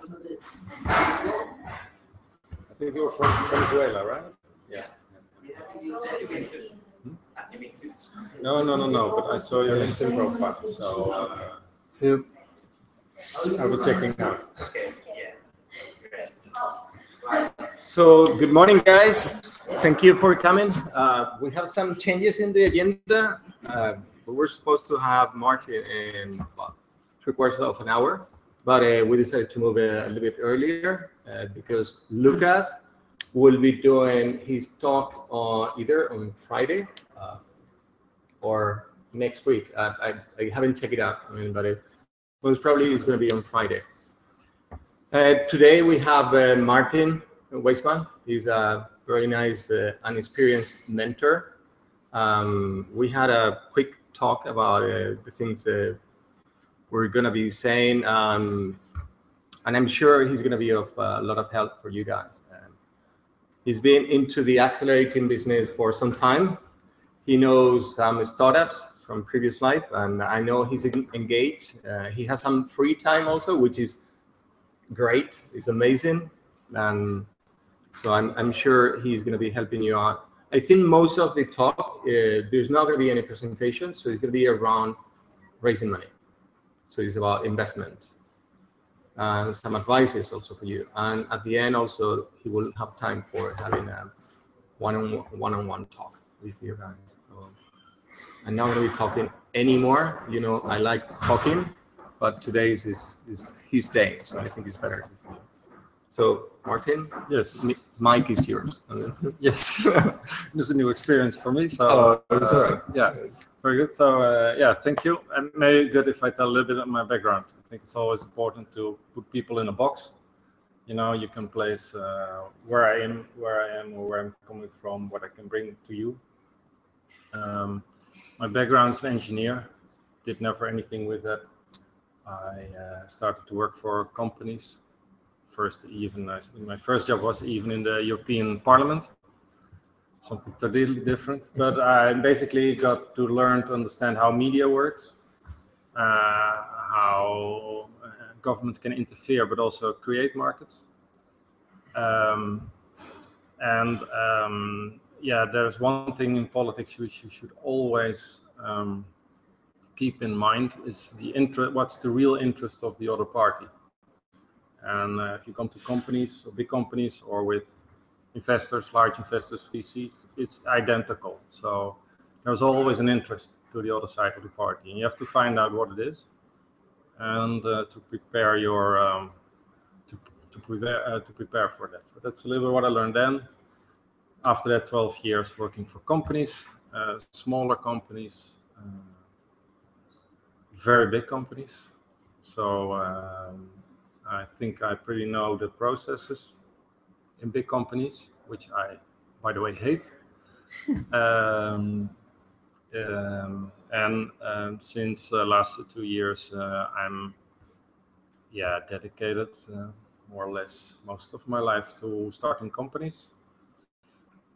I think you were from Venezuela, right? Yeah. No. But I saw your LinkedIn profile, so I'll be checking out. So, good morning, guys. Thank you for coming. We have some changes in the agenda. We were supposed to have Martin in about 3/4 of an hour, but we decided to move a little bit earlier because Lucas will be doing his talk either on Friday or next week. I haven't checked it out, but it most probably is going to be on Friday. Today we have Martin Weisman. He's a very nice and experienced mentor. We had a quick talk about the things we're going to be saying, and I'm sure he's going to be of a lot of help for you guys. He's been into the accelerating business for some time. He knows some startups from previous life, and I know he's engaged. He has some free time also, which is great. It's amazing, and so I'm sure he's going to be helping you out. I think most of the talk, there's not going to be any presentation, so it's going to be around raising money. So it's about investment and some advices also for you. And at the end also, he will have time for having a one-on-one talk with you guys. So I'm not going to be talking anymore. You know, I like talking, but today is his day, so I think it's better. So, Martin, yes, mic is yours. Yes, this is a new experience for me. So, that's all right. Yeah, very good. So, yeah, thank you. And maybe good if I tell a little bit of my background. I think it's always important to put people in a box. You know, you can place where I am, or where I'm coming from, what I can bring to you. My background is an engineer. Did never anything with that. I started to work for companies. My first job was even in the European Parliament, something totally different. But I basically got to learn to understand how media works, how governments can interfere, but also create markets. Yeah, there's one thing in politics which you should always keep in mind is what's the real interest of the other party. And if you come to companies, or big companies, or with investors, large investors, VCs, it's identical. So there's always an interest to the other side of the party, and you have to find out what it is, and to prepare your to prepare for that. So that's a little bit what I learned then. After that, 12 years working for companies, smaller companies, very big companies. So I think I pretty know the processes in big companies, which I, by the way, hate. Since the last 2 years, I'm dedicated more or less most of my life to starting companies.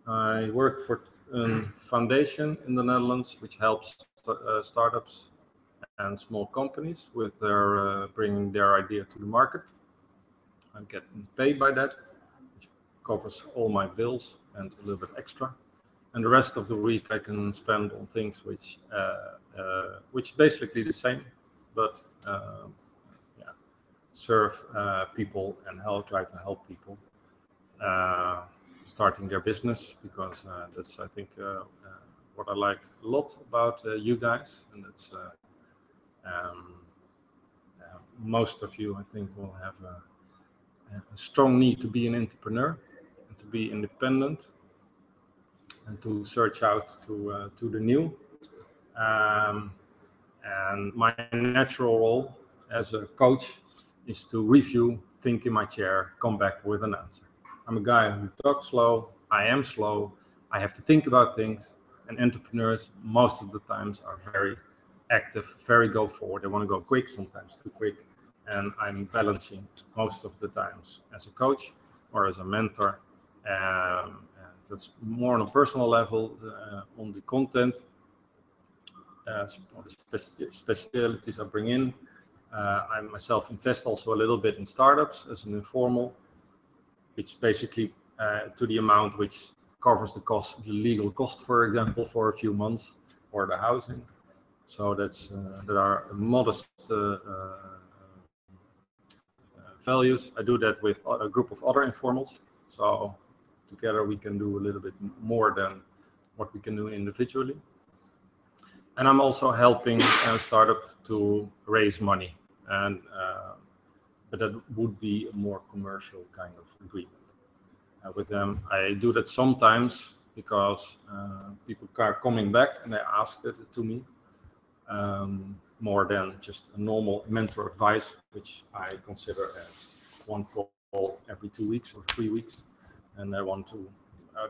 I work for a foundation in the Netherlands which helps startups and small companies with their bringing their idea to the market. I'm getting paid by that, which covers all my bills and a little bit extra. And the rest of the week I can spend on things which basically the same, but serve people and try to help people starting their business, because that's, I think, what I like a lot about you guys, and that's most of you, I think, will have a strong need to be an entrepreneur and to be independent and to search out to the new. And my natural role as a coach is to review, think in my chair, come back with an answer. I'm a guy who talks slow, I am slow, I have to think about things, and entrepreneurs most of the times are very active, very go forward. They want to go quick, sometimes too quick, and I'm balancing most of the times as a coach or as a mentor. That's more on a personal level, on the content, the specialities I bring in. I myself invest also a little bit in startups as an informal, which basically to the amount which covers the cost, the legal cost, for example, for a few months, or the housing. So that's there are modest values. I do that with a group of other informals. So together we can do a little bit more than what we can do individually. And I'm also helping a startup to raise money, and but that would be a more commercial kind of agreement with them. I do that sometimes because people are coming back and they ask it to me, more than just a normal mentor advice, which I consider as one call every 2 weeks or 3 weeks, and I want to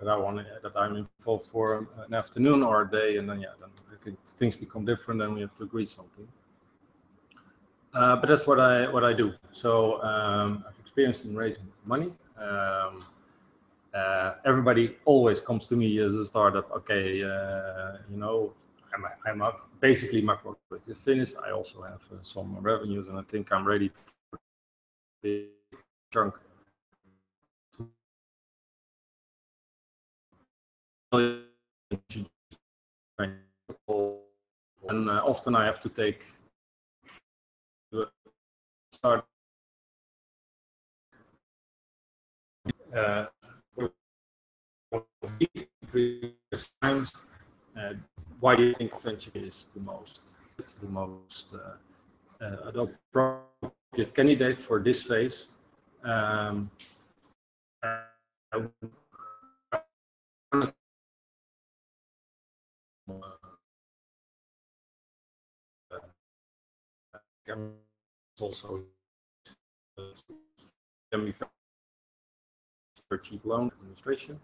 that I'm involved for an afternoon or a day, and then I think things become different, and we have to agree something. But that's what I do. So I've experienced in raising money. Everybody always comes to me as a startup. Okay, you know, I'm up. Basically, my project is finished. I also have some revenues, and I think I'm ready for the chunk. And often I have to take start times. Why do you think venture is the most appropriate candidate for this phase? Also can be for cheap loan administration.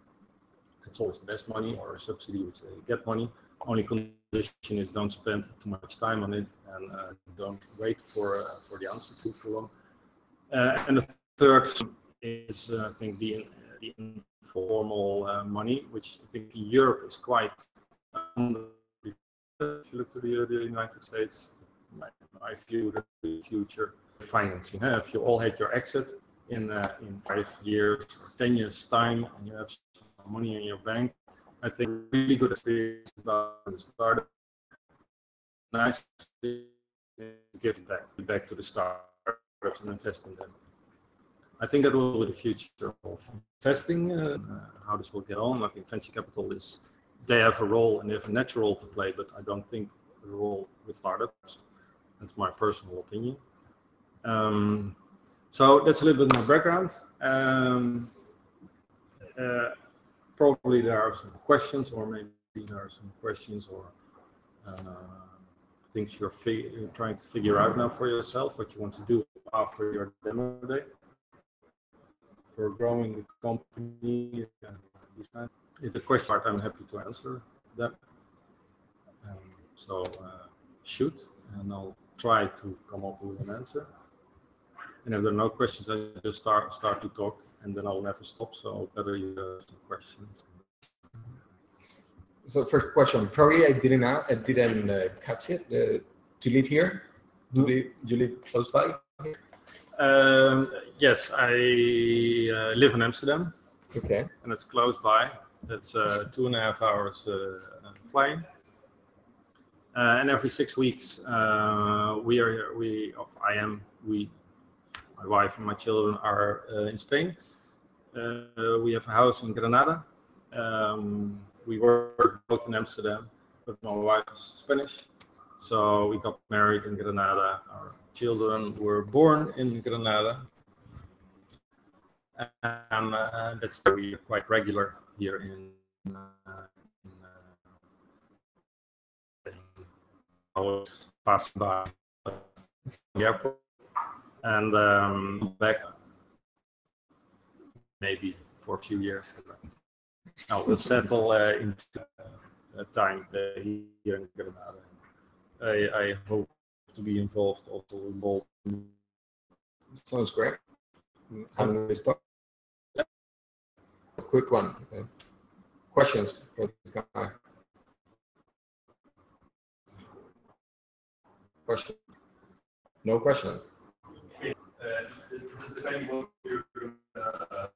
It's always the best money, or a subsidy which they get money. Only condition is don't spend too much time on it, and don't wait for the answer too long. And the third is I think the informal money, which I think in Europe is quite. If you look to the United States, I view the future financing. If you all had your exit in 5 years or 10 years time, and you have some money in your bank, I think really good experience about the startup. Nice to give back to the startups and invest in them. I think that will be the future of investing. How this will get on. I think venture capital is. They have a role and they have a natural role to play, but I don't think a role with startups. That's my personal opinion. So that's a little bit my background. Probably there are some questions, or maybe there are some questions or things you're trying to figure out now for yourself, what you want to do after your demo day for growing the company. If the question, I'm happy to answer them. So shoot, and I'll try to come up with an answer. And if there are no questions, I just start to talk, and then I'll never stop. So better you have some questions. So first question, probably I didn't catch it. Do you live here? Do you live close by? Yes, I live in Amsterdam. Okay. And it's close by. It's 2.5 hours flying. And every 6 weeks, my wife and my children are in Spain. We have a house in Granada. We work both in Amsterdam, but my wife is Spanish. So we got married in Granada. Our children were born in Granada. And that's we are quite regular here in always pass by the airport and back maybe for a few years. Now we'll settle into time here in Granada. I hope to be involved also in both. Sounds great. And we start. A quick one. Questions for this guy? Question. No questions. Just depending what you're talk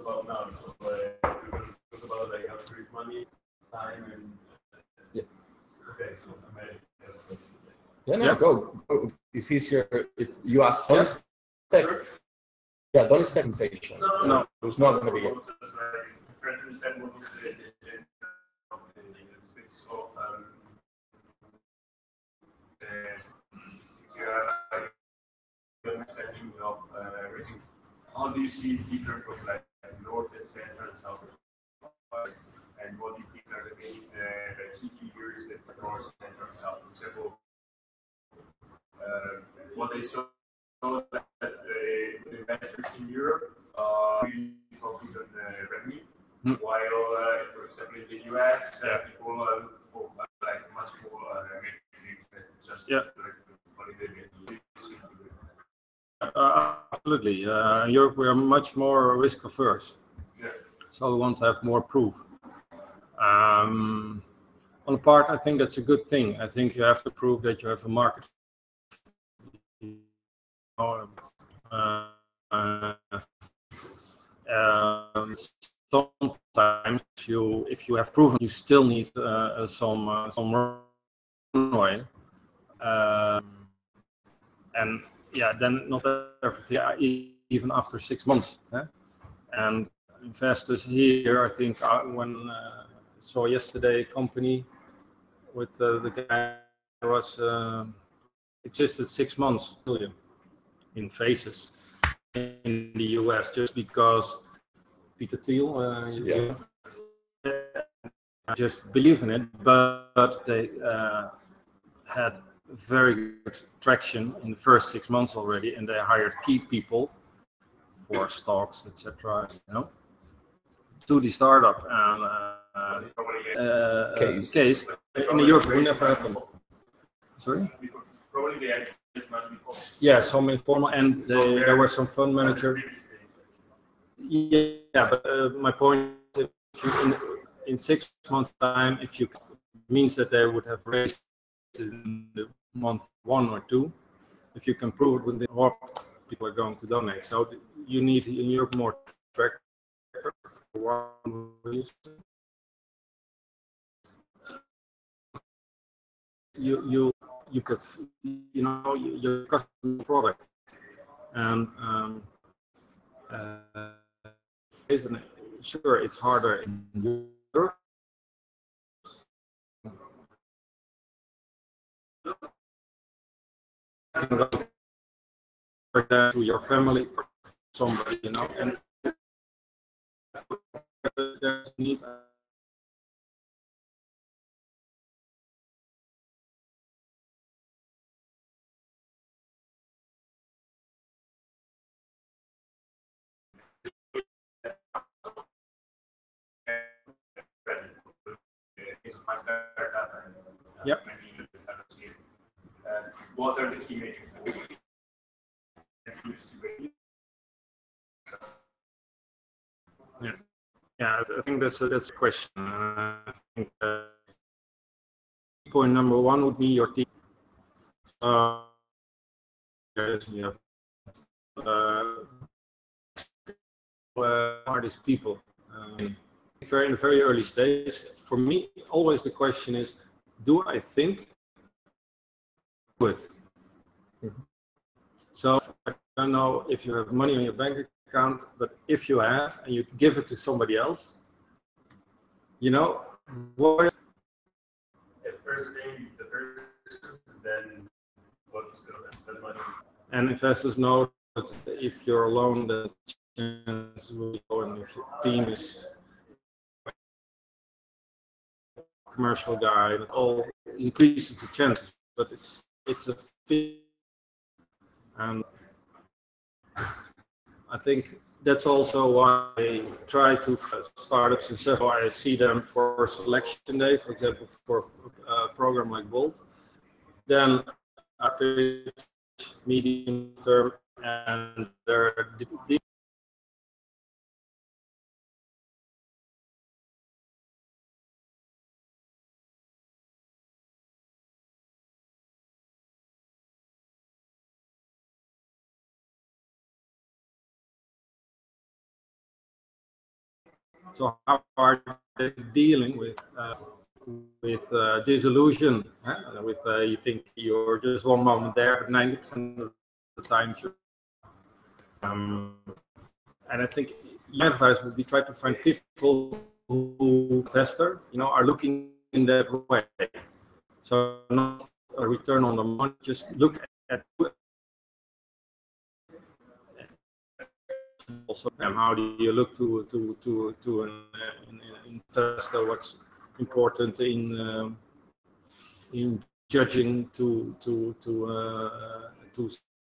about now. So, we're going to talk about like how to raise money, time, and Yeah. Okay, so I'm ready. Yeah, no, Yeah. go. It's easier if you ask. Don't Yeah. expect. Yeah, don't expect inflation. No. It's not going to be it. So, you have understanding of raising. How do you see it different from like north and center and south? And what do you think are the main key figures that are north, center, and south? For example, what I saw that the investors in Europe really focus on revenue, while, for example, in the US, people look for like much more metrics than just like holiday. Absolutely. In Europe, we are much more risk averse. Yeah. So we want to have more proof. On the part, I think that's a good thing. I think you have to prove that you have a market. Sometimes if you have proven, you still need some runway. And yeah, then not everything, even after 6 months. And investors here, I think, when saw yesterday a company with the guy was existed 6 months in phases in the US just because Peter Thiel Yes. just believe in it, but they had very good traction in the first 6 months already, and they hired key people for stocks, etc. To the startup and case in Europe will never happen. Sorry. Probably they had this much before. Yeah, some informal, and there were some fund manager. Yeah, but my point is, if you, in 6 months' time, if you means that they would have raised in the month 1 or 2, if you can prove it within what people are going to donate. So you need in Europe more track for one reason. You put your customer product and sure it's harder in Europe. To your family, for somebody, and there's need. Yep. What are the key metrics? Yeah, I think that's a question. I think, point number 1 would be your team. You have hardest people. In the very early stage, for me, always the question is, do I think with? So I don't know if you have money on your bank account, but if you have and you give it to somebody else, what? At first name is the person, then what is going to spend money. And investors know that if you're alone, the chance will go, and if your team is a commercial guy, it all increases the chances. But it's a fit, and I think that's also why I try to startups and stuff. I see them for selection day, for example, for a program like Bolt. Then I pitch medium term, and they're So how are they dealing with disillusion? With you think you're just one moment there, but 90% of the time you're. And I think my advice would be try to find people who investor, are looking in that way. So not a return on the money, just look at also how do you look to an investor? What's important in judging to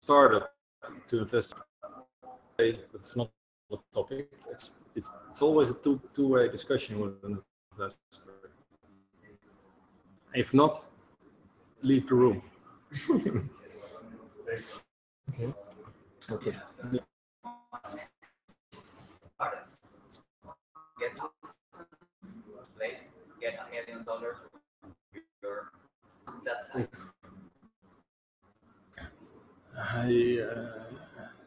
start up to invest? It's not a topic. It's always a two-way discussion with an investor. If not, leave the room. Okay. Okay. Get $1 million that size.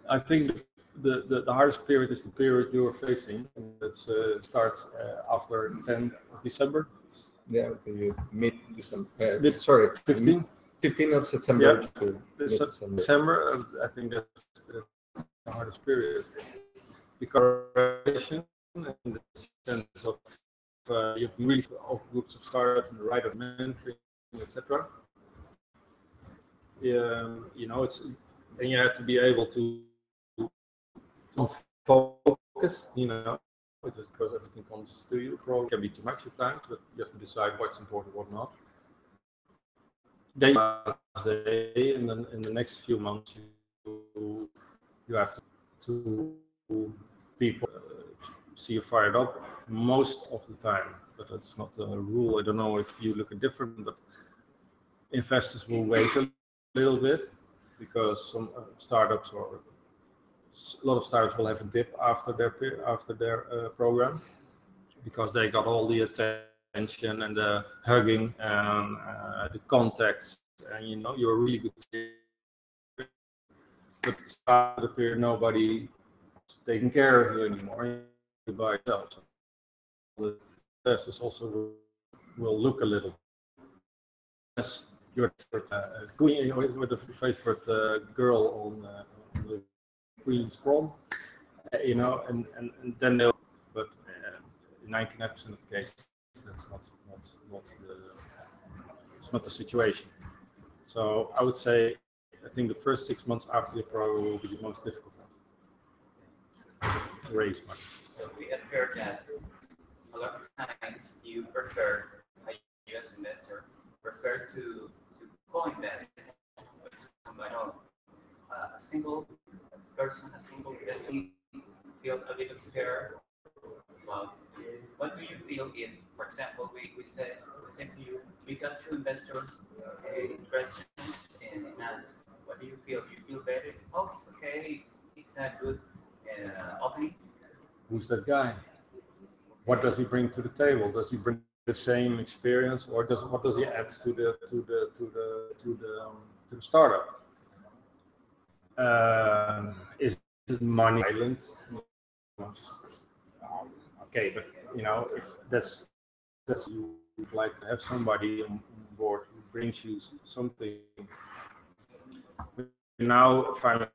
I think the hardest period is the period you are facing. That starts after 10th of December. Yeah, mid-December. Sorry, 15th of September to December. I think that's the hardest period because in the sense of you have really all groups of startups and the right of mentoring, etc. It's and you have to be able to focus, because everything comes to you. Probably can be too much at times, but you have to decide what's important, what not. Then and then in the next few months, you have to people see you fired up most of the time, but that's not a rule. I don't know if you look at different, but investors will wait a little bit because some startups or a lot of startups will have a dip after their program because they got all the attention and the hugging and the contacts, and you're a really good fit. But after the period, nobody is taking care of you anymore. You by yourself. So the investors also will look a little. Yes, your queen, with the favorite girl on the Queen's prom, and then they'll. But in 99% of the cases, that's not it's not the situation. So I would say, I think the first 6 months after the program will be the most difficult one to raise money. So we have heard that a lot of times you prefer, a U.S. investor, to co-invest with somebody else. A single person, a single investor feel a little scared. Well, what do you feel if, for example, we say to you, we got two investors interested in us. What do you feel? Do you feel better? Oh, okay, it's a good opening. Who's that guy? What does he bring to the table? Does he bring the same experience, or what does he add to the startup? Is it money island? Okay, but if that's you would like to have somebody on board who brings you something. Now, if I'm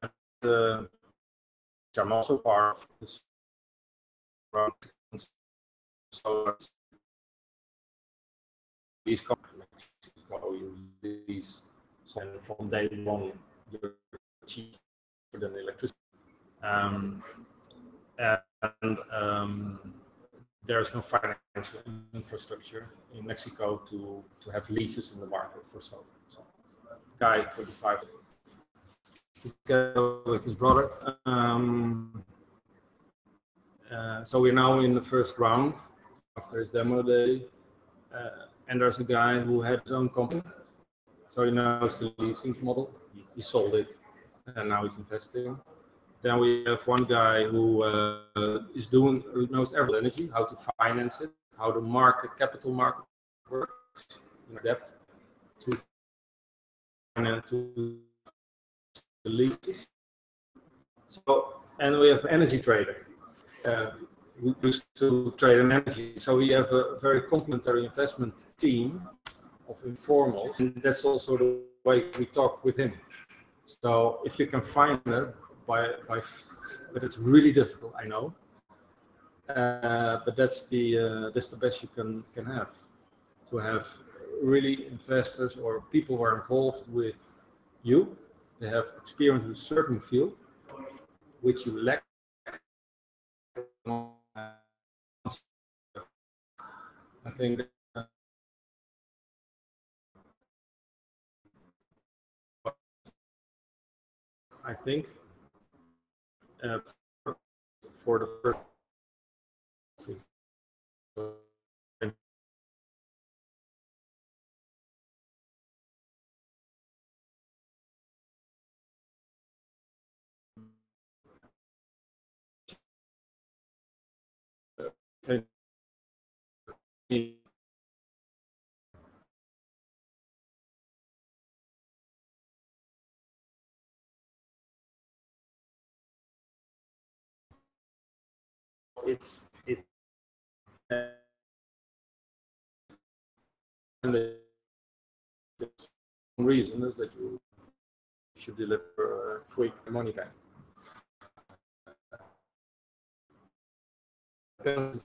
also part of this. So these companies, from day one, you're cheaper than electricity. And there's no financial infrastructure in Mexico to have leases in the market for solar. So, guy 25 together with his brother. So we're now in the first round after his demo day, and there's a guy who had his own company, so he knows the leasing model. He sold it, and now he's investing. Then we have one guy who knows every energy, how to finance it, how the capital market works, debt to finance to the leases. So, and we have energy trader. who used to trade in energy. So we have a very complementary investment team of informals, and that's also the way we talk with him. So if you can find it, but it's really difficult, I know. But that's the best you can have, to have really investors or people who are involved with you. They have experience in a certain field, which you lack. I think for the first it's and the reason is that you should deliver a quick money back. Depends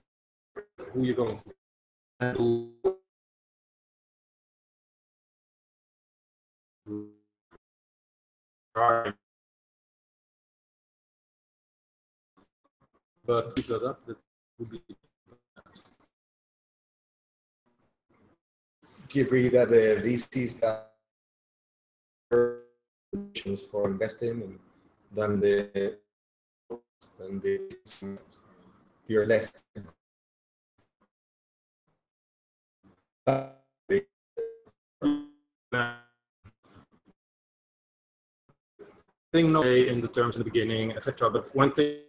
who you're going to handle. But keep that up, that would be. Do you agree that the VCs got for investing and than the you're less? Thing no in the terms in the beginning, etc. But one thing